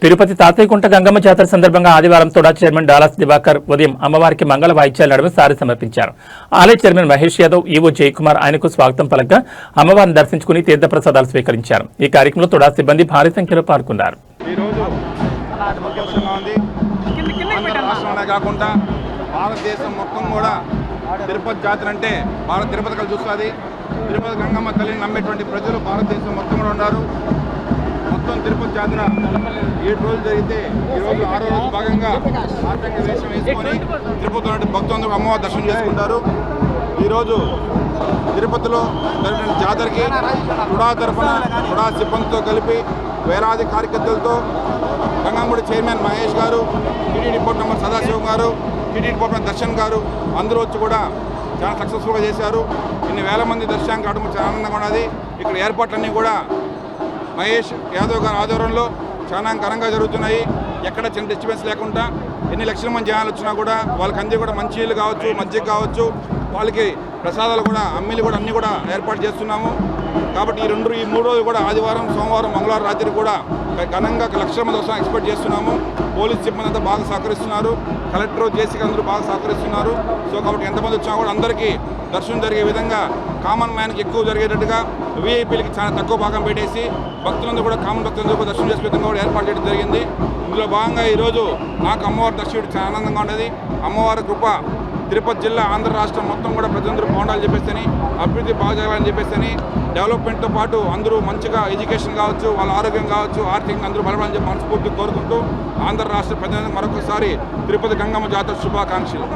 తిరుపతి తాతయ్యకుంట గంగమ్మ జాతర సందర్భంగా ఆదివారం తోడా చైర్మన్ డాలాస్ దివాకర్ ఉదయం అమ్మవారికి మంగళ వాయిద్యాల నడుమ సారి సమర్పించారు. ఆలయ చైర్మన్ మహేష్ యాదవ్, ఈవో జయకుమార్ ఆయనకు స్వాగతం పలకగా అమ్మవారిని దర్శించుకుని తీర్థప్రసాదాలు స్వీకరించారు. ఈ కార్యక్రమంలో తోడా సిబ్బంది భారీ సంఖ్యలో పాల్గొన్నారు. భారతదేశం మొత్తం కూడా తిరుపతి జాతర అంటే తిరుపతి కలిసి చూస్తుంది. తిరుపతి గంగమ్మ తల్లిని నమ్మేటువంటి ప్రజలు భారతదేశం మొత్తం కూడా ఉన్నారు. మొత్తం తిరుపతి జాతర 7 రోజులు జరిగితే ఈరోజు 6వ రోజు భాగంగా ఆటంక వేషం వేసుకొని తిరుపతి ఉన్న భక్తులందరూ అమ్మవారి దర్శనం చేసుకుంటారు. ఈరోజు తిరుపతిలో జరిగిన జాతరకి తుడా తరఫున తుడా సిబ్బందితో కలిపి వేలాది కార్యకర్తలతో గంగమ్మడి చైర్మన్ మహేష్ గారు, టీటీడీ బోర్డు మెంబర్ సదాశివం గారు, టీటీడీ బోర్డు మెంబర్ దర్శన్ గారు అందరూ వచ్చి కూడా చాలా సక్సెస్ఫుల్గా చేశారు. ఇన్ని వేల మంది దర్శనానికి రావడం చాలా ఆనందంగా ఉన్నది. ఇక్కడ ఏర్పాట్లన్నీ కూడా మహేష్ యాదవ్ గారి ఆధ్వర్యంలో చాలా ఘనంగా జరుగుతున్నాయి. ఎక్కడ చిన్న డిస్టర్బెన్స్ లేకుండా ఎన్ని లక్షల మంది జనాలు వచ్చినా కూడా వాళ్ళకి అందరూ కూడా మంచి నీళ్ళు కావచ్చు, మజ్జిగ కావచ్చు, వాళ్ళకి ప్రసాదాలు కూడా అమ్మిలు కూడా అన్నీ కూడా ఏర్పాటు చేస్తున్నాము. కాబట్టి ఈ 3 రోజులు కూడా ఆదివారం, సోమవారం, మంగళవారం రాత్రి కూడా ఘనంగా లక్షల మంది వస్తాం ఎక్స్పెక్ట్ చేస్తున్నాము. పోలీస్ సిబ్బంది అంతా బాగా సహకరిస్తున్నారు. కలెక్టర్, జేసీ అందరూ బాగా సహకరిస్తున్నారు. సో కాబట్టి ఎంతమంది వచ్చినా కూడా అందరికీ దర్శనం జరిగే విధంగా కామన్ మ్యాన్కి ఎక్కువ జరిగేటట్టుగా వీఐపీలకి చాలా తక్కువ భాగం పెట్టేసి భక్తులందరూ కూడా కామన్ భక్తులందరూ కూడా దర్శనం చేసే విధంగా కూడా ఏర్పాటు చేయడం జరిగింది. ఇందులో భాగంగా ఈరోజు నాకు అమ్మవారి దర్శనం చాలా ఆనందంగా ఉండేది. అమ్మవారి కృప తిరుపతి జిల్లా, ఆంధ్ర రాష్ట్రం మొత్తం కూడా ప్రజలందరూ బాగుండాలని చెప్పేసి, అభివృద్ధి బాగా జరగాలని చెప్పేసి, డెవలప్మెంట్తో పాటు అందరూ మంచిగా ఎడ్యుకేషన్ కావచ్చు, వాళ్ళ ఆరోగ్యం కావచ్చు, ఆర్థికంగా అందరూ బలపడాలని చెప్పి మనస్ఫూర్తి కోరుకుంటూ ఆంధ్ర రాష్ట్ర ప్రజలకు మరొకసారి తిరుపతి గంగమ్మ జాతర శుభాకాంక్షలు.